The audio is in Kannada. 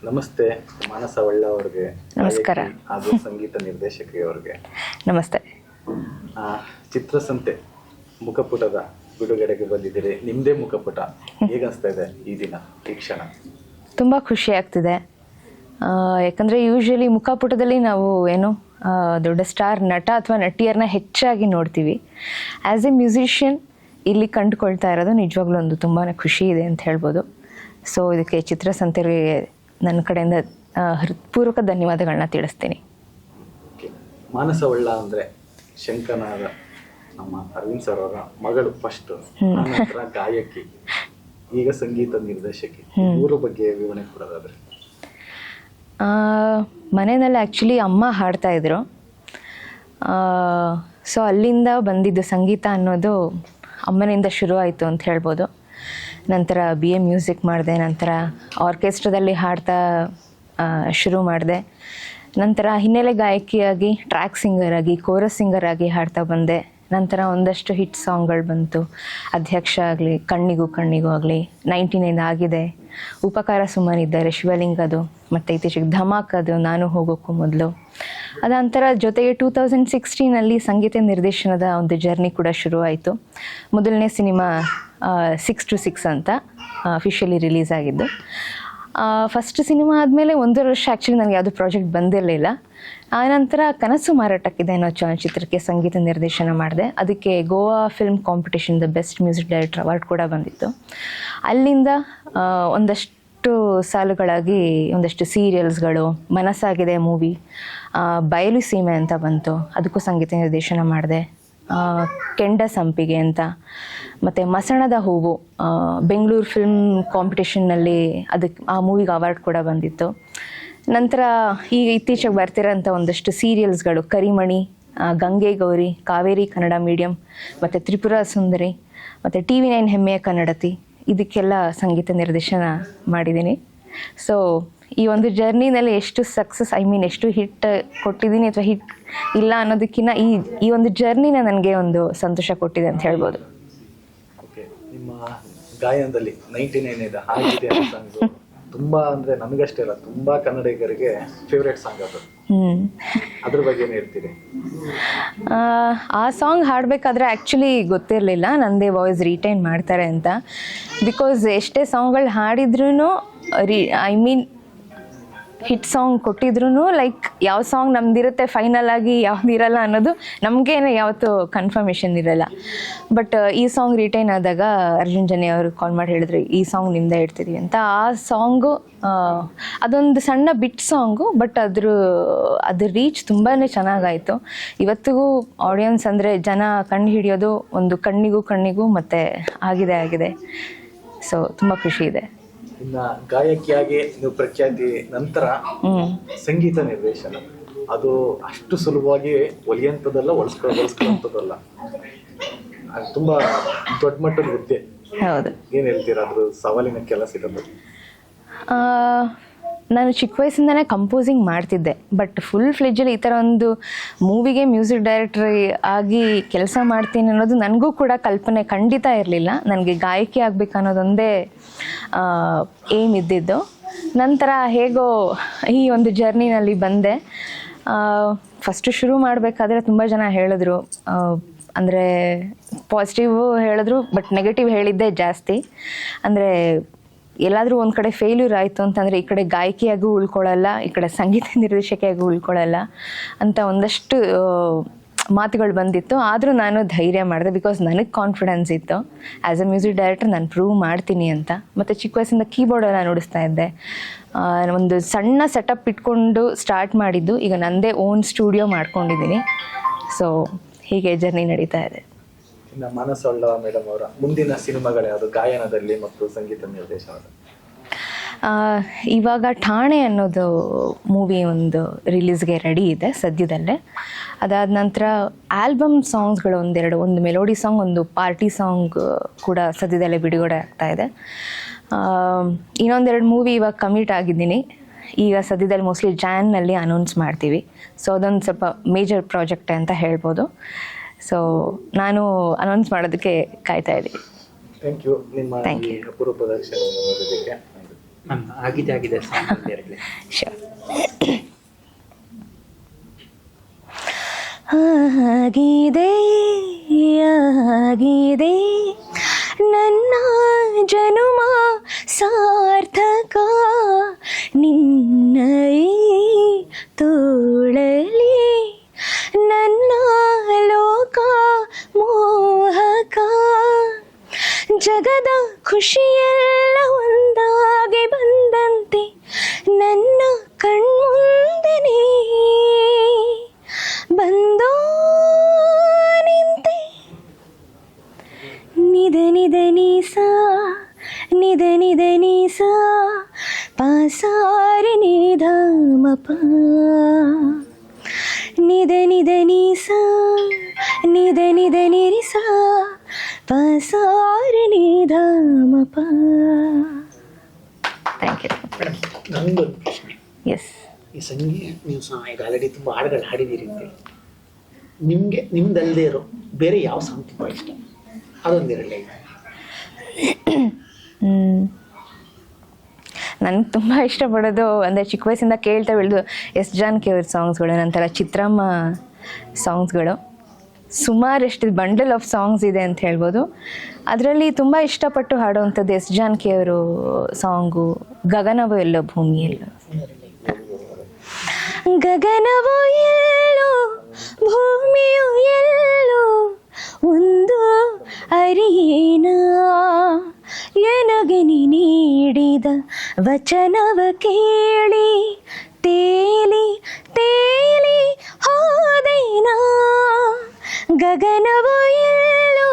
ನಮಸ್ತೆ ಮಾನಸ ಒಳ್ಳ ಅವ್ರಿಗೆ, ನಮಸ್ಕಾರ. ಹಾಗೂ ಸಂಗೀತ ನಿರ್ದೇಶಕಿ ಅವ್ರಿಗೆ ನಮಸ್ತೆ. ಚಿತ್ರಸಂತೆ ಮುಖಪುಟದ ಬಿಡುಗಡೆಗೆ ಬಂದಿದ್ದೀರಿ. ನಿಮ್ಮದೇ ಮುಖಪುಟ, ಹೇಗನ್ಸ್ತಾ ಇದೆ ಈ ದಿನ, ಈ ಕ್ಷಣ? ತುಂಬ ಖುಷಿ ಆಗ್ತಿದೆ. ಯಾಕಂದರೆ ಯೂಶ್ವಲಿ ಮುಖಪುಟದಲ್ಲಿ ನಾವು ದೊಡ್ಡ ಸ್ಟಾರ್ ನಟ ಅಥವಾ ನಟಿಯರನ್ನ ಹೆಚ್ಚಾಗಿ ನೋಡ್ತೀವಿ. ಆ್ಯಸ್ ಎ ಮ್ಯೂಸಿಷಿಯನ್ ಇಲ್ಲಿ ಕಂಡುಕೊಳ್ತಾ ಇರೋದು ನಿಜವಾಗ್ಲೂ ಒಂದು ತುಂಬಾ ಖುಷಿ ಇದೆ ಅಂತ ಹೇಳ್ಬೋದು. ಸೊ ಇದಕ್ಕೆ ಚಿತ್ರಸಂತೆಗೆ ನನ್ನ ಕಡೆಯಿಂದ ಹೃತ್ಪೂರ್ವಕ ಧನ್ಯವಾದಗಳನ್ನ ತಿಳಿಸ್ತೀನಿ. ಮಾನಸ ಒಳ್ಳ ಅಂದರೆ ಶಂಕನಾದ ನಮ್ಮ ಅರವಿಂದ್ ಸರ್ ಅವರ ಮಗಳು ಫಸ್ಟ್, ನಂತರ ಗಾಯಕಿ, ಈಗ ಸಂಗೀತ ನಿರ್ದೇಶಕಿ. ಊರ ಬಗ್ಗೆ ವಿವರಣೆ ಕೊಡೋದಾದ್ರೆ? ಮನೆಯಲ್ಲಿ ಆ್ಯಕ್ಚುಲಿ ಅಮ್ಮ ಹಾಡ್ತಾ ಇದ್ರು. ಸೊ ಅಲ್ಲಿಂದ ಬಂದಿದ್ದು ಸಂಗೀತ ಅನ್ನೋದು ಅಮ್ಮನಿಂದ ಶುರು ಆಯಿತು ಅಂತ ಹೇಳ್ಬೋದು. ನಂತರ BA ಮ್ಯೂಸಿಕ್ ಮಾಡಿದೆ, ನಂತರ ಆರ್ಕೆಸ್ಟ್ರಾದಲ್ಲಿ ಹಾಡ್ತಾ ಶುರು ಮಾಡಿದೆ. ನಂತರ ಹಿನ್ನೆಲೆ ಗಾಯಕಿಯಾಗಿ, ಟ್ರ್ಯಾಕ್ ಸಿಂಗರ್ ಆಗಿ, ಕೋರಸ್ ಸಿಂಗರ್ ಆಗಿ ಹಾಡ್ತಾ ಬಂದೆ. ನಂತರ ಒಂದಷ್ಟು ಹಿಟ್ ಸಾಂಗ್ಗಳು ಬಂತು. ಅಧ್ಯಕ್ಷ ಆಗಲಿ, ಕಣ್ಣಿಗೂ ಕಣ್ಣಿಗೂ ಆಗಲಿ, 99 ಆಗಿದೆ, ಉಪಕಾರ ಸುಮ್ಮನಿದ್ದಾರೆ, ಶಿವಲಿಂಗದು, ಮತ್ತು ಇತ್ತೀಚೆಗೆ ಧಮಾಕದು, ನಾನು ಹೋಗೋಕ್ಕೂ ಮೊದಲು. ಅದಂತರ ಜೊತೆಗೆ 2016 ಸಂಗೀತ ನಿರ್ದೇಶನದ ಒಂದು ಜರ್ನಿ ಕೂಡ ಶುರು ಆಯಿತು. ಮೊದಲನೇ ಸಿನಿಮಾ 6 to 6 ಅಂತ ಅಫಿಷಿಯಲಿ ರಿಲೀಸ್ ಆಗಿದ್ದು. ಫಸ್ಟ್ ಸಿನಿಮಾ ಆದಮೇಲೆ 1.5 ವರ್ಷ ಆ್ಯಕ್ಚುಲಿ ನನಗೆ ಯಾವುದೂ ಪ್ರಾಜೆಕ್ಟ್ ಬಂದಿರಲಿಲ್ಲ. ಆನಂತರ ಕನಸು ಮಾರಾಟಕ್ಕಿದೆ ಅನ್ನೋ ಚಲನಚಿತ್ರಕ್ಕೆ ಸಂಗೀತ ನಿರ್ದೇಶನ ಮಾಡಿದೆ. ಅದಕ್ಕೆ ಗೋವಾ ಫಿಲ್ಮ್ ಕಾಂಪಿಟೇಷನ್ದ ಬೆಸ್ಟ್ ಮ್ಯೂಸಿಕ್ ಡೈರೆಕ್ಟರ್ ಅವಾರ್ಡ್ ಕೂಡ ಬಂದಿತ್ತು. ಅಲ್ಲಿಂದ ಒಂದಷ್ಟು ಸಾಲುಗಳಾಗಿ ಒಂದಷ್ಟು ಸೀರಿಯಲ್ಸ್ಗಳು, ಮನಸ್ಸಾಗಿದೆ ಮೂವಿ, ಬಯಲು ಸೀಮೆ ಅಂತ ಬಂತು, ಅದಕ್ಕೂ ಸಂಗೀತ ನಿರ್ದೇಶನ ಮಾಡಿದೆ. ಕೆಂಡ ಸಂಪಿಗೆ ಅಂತ, ಮತ್ತು ಮಸಣದ ಹೂವು ಬೆಂಗಳೂರು ಫಿಲ್ಮ್ ಕಾಂಪಿಟೇಷನ್ನಲ್ಲಿ ಆ ಮೂವಿಗೆ ಅವಾರ್ಡ್ ಕೂಡ ಬಂದಿತ್ತು. ನಂತರ ಈಗ ಇತ್ತೀಚೆಗೆ ಬರ್ತಿರೋಂಥ ಒಂದಷ್ಟು ಸೀರಿಯಲ್ಸ್ಗಳು, ಕರಿಮಣಿ, ಗಂಗೆ ಗೌರಿ, ಕಾವೇರಿ ಕನ್ನಡ ಮೀಡಿಯಂ, ಮತ್ತು ತ್ರಿಪುರ ಸುಂದರಿ, ಮತ್ತು TV9 ಹೆಮ್ಮೆಯ ಕನ್ನಡತಿ, ಇದಕ್ಕೆಲ್ಲ ಸಂಗೀತ ನಿರ್ದೇಶನ ಮಾಡಿದ್ದೀನಿ. ಸೊ ಈ ಒಂದು ಜರ್ನಿನಲ್ಲಿ ಎಷ್ಟು ಸಕ್ಸಸ್, ಎಷ್ಟು ಹಿಟ್ ಕೊಟ್ಟಿದ್ದೀನಿ ಅಥವಾ ಹಿಟ್ ಇಲ್ಲ ಅನ್ನೋದಕ್ಕಿಂತ ಈ ಒಂದು ಜರ್ನಿನ ನನಗೆ ಒಂದು ಸಂತೋಷ ಕೊಟ್ಟಿದೆ ಅಂತ ಹೇಳ್ಬೋದು. ನಿಮ್ಮ ಗಾಯನದಲ್ಲಿ 99 ಇದೆ, ಹಾಗಿದೆ ಅನ್ನೋ ಸಾಂಗ್ ತುಂಬಾ, ಅಂದ್ರೆ ನಮಗಷ್ಟೇ ಅಲ್ಲ, ತುಂಬಾ ಕನ್ನಡಿಗರಿಗೆ ಫೇವ್ರೇಟ್ ಸಾಂಗ್ ಅದು. ಅದ್ರ ಬಗ್ಗೆ ಏನು ಹೇಳ್ತೀರಿ? ಆ ಸಾಂಗ್ ಹಾಡಬೇಕಾದ್ರೆ ಆ್ಯಕ್ಚುಲಿ ಗೊತ್ತಿರಲಿಲ್ಲ ನನ್ನದೇ ವಾಯ್ಸ್ ರಿಟೈನ್ ಮಾಡ್ತಾರೆ ಅಂತ. ಬಿಕಾಸ್ ಎಷ್ಟೇ ಸಾಂಗ್ಗಳು ಹಾಡಿದ್ರೂ ಹಿಟ್ ಸಾಂಗ್ ಕೊಟ್ಟಿದ್ರು ಲೈಕ್ ಯಾವ ಸಾಂಗ್ ನಮ್ದಿರುತ್ತೆ ಫೈನಲ್ ಆಗಿ ಯಾವುದಿರಲ್ಲ ಅನ್ನೋದು ನಮಗೇನೆ ಯಾವತ್ತೂ ಕನ್ಫರ್ಮೇಷನ್ ಇರಲ್ಲ. ಬಟ್ ಈ ಸಾಂಗ್ ರಿಟೈನ್ ಆದಾಗ ಅರ್ಜುನ್ ಜನ್ಯ ಅವರು ಕಾಲ್ ಮಾಡಿ ಹೇಳಿದ್ರು, ಈ ಸಾಂಗ್ ನಿಮ್ಮದೇ ಇಡ್ತೀವಿ ಅಂತ. ಆ ಸಾಂಗು ಅದೊಂದು ಸಣ್ಣ ಬಿಟ್ ಸಾಂಗು, ಬಟ್ ಅದ್ರ ರೀಚ್ ತುಂಬಾ ಚೆನ್ನಾಗಾಯಿತು. ಇವತ್ತಿಗೂ ಆಡಿಯನ್ಸ್ ಅಂದರೆ ಜನ ಕಂಡು ಹಿಡಿಯೋದು ಒಂದು ಕಣ್ಣಿಗೂ ಕಣ್ಣಿಗೂ ಮತ್ತು ಆಗಿದೆ. ಸೊ ತುಂಬ ಖುಷಿ ಇದೆ. ಇನ್ನ ಗಾಯಕಿಯಾಗಿ ನೀವು ಪ್ರಖ್ಯಾತಿ ನಂತರ ಸಂಗೀತ ನಿರ್ದೇಶನ, ಅದು ಅಷ್ಟು ಸುಲಭವಾಗಿ ಒಲಿಯಂಥದ್ದಲ್ಲ, ಒಲಿಸ್ಕೊಳ್ಳೋಂಥದ್ದಲ್ಲ, ತುಂಬಾ ದೊಡ್ಡ ಮಟ್ಟದ ಹುದ್ದೆ. ಹೌದು. ಏನ್ ಹೇಳ್ತೀರಾ ಅದ್ರ ಸವಾಲಿನ ಕೆಲಸ ಇರೋದು? ನಾನು ಚಿಕ್ಕ ವಯಸ್ಸಿಂದನೇ ಕಂಪೋಸಿಂಗ್ ಮಾಡ್ತಿದ್ದೆ, ಬಟ್ ಫುಲ್ ಫ್ಲೆಜ್ಜಲ್ಲಿ ಈ ಥರ ಒಂದು ಮೂವಿಗೆ ಮ್ಯೂಸಿಕ್ ಡೈರೆಕ್ಟರ್ ಆಗಿ ಕೆಲಸ ಮಾಡ್ತೀನಿ ಅನ್ನೋದು ನನಗೂ ಕೂಡ ಕಲ್ಪನೆ ಖಂಡಿತ ಇರಲಿಲ್ಲ. ನನಗೆ ಗಾಯಕಿ ಆಗಬೇಕು ಅನ್ನೋದೊಂದೇ ಏಮ್ ಇದ್ದಿದ್ದು. ನಂತರ ಹೇಗೋ ಈ ಒಂದು ಜರ್ನಿನಲ್ಲಿ ಬಂದೆ. ಫಸ್ಟು ಶುರು ಮಾಡಬೇಕಾದ್ರೆ ತುಂಬ ಜನ ಹೇಳಿದ್ರು, ಅಂದರೆ ಪಾಸಿಟಿವ್ ಹೇಳಿದ್ರು, ಬಟ್ ನೆಗೆಟಿವ್ ಹೇಳಿದ್ದೇ ಜಾಸ್ತಿ. ಅಂದರೆ ಎಲ್ಲಾದರೂ ಒಂದು ಕಡೆ ಫೇಲ್ಯೂರ್ ಆಯಿತು ಅಂತಂದರೆ ಈ ಕಡೆ ಗಾಯಕಿಯಾಗೂ ಉಳ್ಕೊಳ್ಳಲ್ಲ, ಈ ಕಡೆ ಸಂಗೀತ ನಿರ್ದೇಶಕಿಯಾಗೂ ಉಳ್ಕೊಳ್ಳಲ್ಲ ಅಂತ ಒಂದಷ್ಟು ಮಾತುಗಳು ಬಂದಿತ್ತು. ಆದರೂ ನಾನು ಧೈರ್ಯ ಮಾಡಿದೆ, ಬಿಕಾಸ್ ನನಗೆ ಕಾನ್ಫಿಡೆನ್ಸ್ ಇತ್ತು ಆ್ಯಸ್ ಎ ಮ್ಯೂಸಿಕ್ ಡೈರೆಕ್ಟರ್ ನಾನು ಪ್ರೂವ್ ಮಾಡ್ತೀನಿ ಅಂತ. ಮತ್ತು ಚಿಕ್ಕ ವಯಸ್ಸಿಂದ ಕೀಬೋರ್ಡೆಲ್ಲ ನುಡಿಸ್ತಾ ಇದ್ದೆ. ಒಂದು ಸಣ್ಣ ಸೆಟಪ್ ಇಟ್ಕೊಂಡು ಸ್ಟಾರ್ಟ್ ಮಾಡಿದ್ದು, ಈಗ ನನ್ನದೇ ಓನ್ ಸ್ಟುಡಿಯೋ ಮಾಡ್ಕೊಂಡಿದ್ದೀನಿ. ಸೊ ಹೀಗೆ ಜರ್ನಿ ನಡೀತಾ ಇದೆ. ಇನ್ನು ಮಾನಸ ಒಳ್ಳ ಮೇಡಮ್ ಅವರ ಮುಂದಿನ ಸಿನಿಮಾಗಳು ಯಾವುದು ಗಾಯನದಲ್ಲಿ ಮತ್ತು ಸಂಗೀತ ನಿರ್ದೇಶನದ? ಇವಾಗ ಠಾಣೆ ಅನ್ನೋದು ಮೂವಿ ಒಂದು ರಿಲೀಸ್ಗೆ ರೆಡಿ ಇದೆ ಸದ್ಯದಲ್ಲೇ. ಅದಾದ ನಂತರ ಆಲ್ಬಮ್ ಸಾಂಗ್ಸ್ಗಳು ಒಂದು ಮೆಲೋಡಿ ಸಾಂಗ್, ಒಂದು ಪಾರ್ಟಿ ಸಾಂಗ್ ಕೂಡ ಸದ್ಯದಲ್ಲೇ ಬಿಡುಗಡೆ ಆಗ್ತಾ ಇದೆ. ಇನ್ನೊಂದೆರಡು ಮೂವಿ ಇವಾಗ ಕಮಿಟ್ ಆಗಿದ್ದೀನಿ. ಈಗ ಸದ್ಯದಲ್ಲಿ ಮೋಸ್ಟ್ಲಿ ಜಾನ್ನಲ್ಲಿ ಅನೌನ್ಸ್ ಮಾಡ್ತೀವಿ. ಸೊ ಅದೊಂದು ಸ್ವಲ್ಪ ಮೇಜರ್ ಪ್ರಾಜೆಕ್ಟ್ ಅಂತ ಹೇಳ್ಬೋದು. ಸೊ ನಾನು ಅನೌನ್ಸ್ ಮಾಡೋದಕ್ಕೆ ಕಾಯ್ತಾ ಇದ್ದೀನಿ. Thank you. ನಿಮ್ಮ ಅಪೂರ್ವ ಪ್ರದರ್ಶನ ಮ್ಯಾಮ್ ಆಗಿದೆ ಸಾಂಗ್ ಇರಲಿ. ಶೋರ್. ಆಗಿದೆ ಆಗಿದೆ ನನ್ನ ಜನುಮ ಸಾರ್ಥಕ ನಿನ್ನ ಈ ತೋಳಲಿ ನನ್ನ ಲೋಕ ಮೋಹಕ ಜಗದ ಖುಷಿಯೆಲ್ಲ ಒಂದಾಗಿ ಬಂದಂತೆ ನನ್ನ ಕಣ್ಮುಂದೆ ನೀ ಬಂದೋ ನಿಂತೆ ನಿದ ನಿದ ನೀಸಾ ನಿದ ನಿದ ನೀಸಾ ಪಾಸಾರಿ ನಿಧ ಮಪ ನಿದ ನಿದ ನೀಸಾ ನಿದ ನಿದ ನಿರಿಸಾ ಪಾಸಾರಿ ನಿಧ ಮಪ. Thank you. ಮೇಡಮ್ ನನಗೊಂದು ಪ್ರಶ್ನೆ. ಎಸ್. ಈ ಸಂಗೀತ ನೀವು ಈಗ ಆಲ್ರೆಡಿ ತುಂಬ ಹಾಡುಗಳು ಹಾಡಿದ್ದೀರಿ ಅಂತೇಳಿ, ನಿಮಗೆ ನಿಮ್ದಲ್ಲದೆ ಇರೋ ಬೇರೆ ಯಾವ ಸಾಂಗ್ ತುಂಬ ಇಷ್ಟ? ಅದೊಂದಿರಲಿ. ನನಗೆ ತುಂಬ ಇಷ್ಟಪಡೋದು ಅಂದರೆ ಚಿಕ್ಕ ವಯಸ್ಸಿಂದ ಕೇಳ್ತಾ ಬೆಳೆದು ಎಸ್ ಜಾನಕಿ ಅವ್ರ ಸಾಂಗ್ಸ್ಗಳು, ನಂತರ ಚಿತ್ರಮ್ಮ ಸಾಂಗ್ಸ್ಗಳು. ಸುಮಾರಷ್ಟು ಬಂಡಲ್ ಆಫ್ ಸಾಂಗ್ಸ್ ಇದೆ ಅಂತ ಹೇಳ್ಬೋದು. ಅದರಲ್ಲಿ ತುಂಬ ಇಷ್ಟಪಟ್ಟು ಹಾಡುವಂಥದ್ದು ಎಸ್ ಜಾನಕಿ ಅವರು ಸಾಂಗು ಗಗನವೋ ಎಲ್ಲೋ ಭೂಮಿಯಲ್ಲೋ. ಗಗನವೋ ಎಲ್ಲೋ ಭೂಮಿಯು ಎಲ್ಲೋ ಒಂದು ಅರಿಯೇನ ಎನಗೆ ನೀಡಿದ ವಚನವ ಕೇಳಿ ತೇಲಿ ತೇಲಿ ಹೋದೇನಾ. ಗಗನವೋ ಎಲ್ಲೋ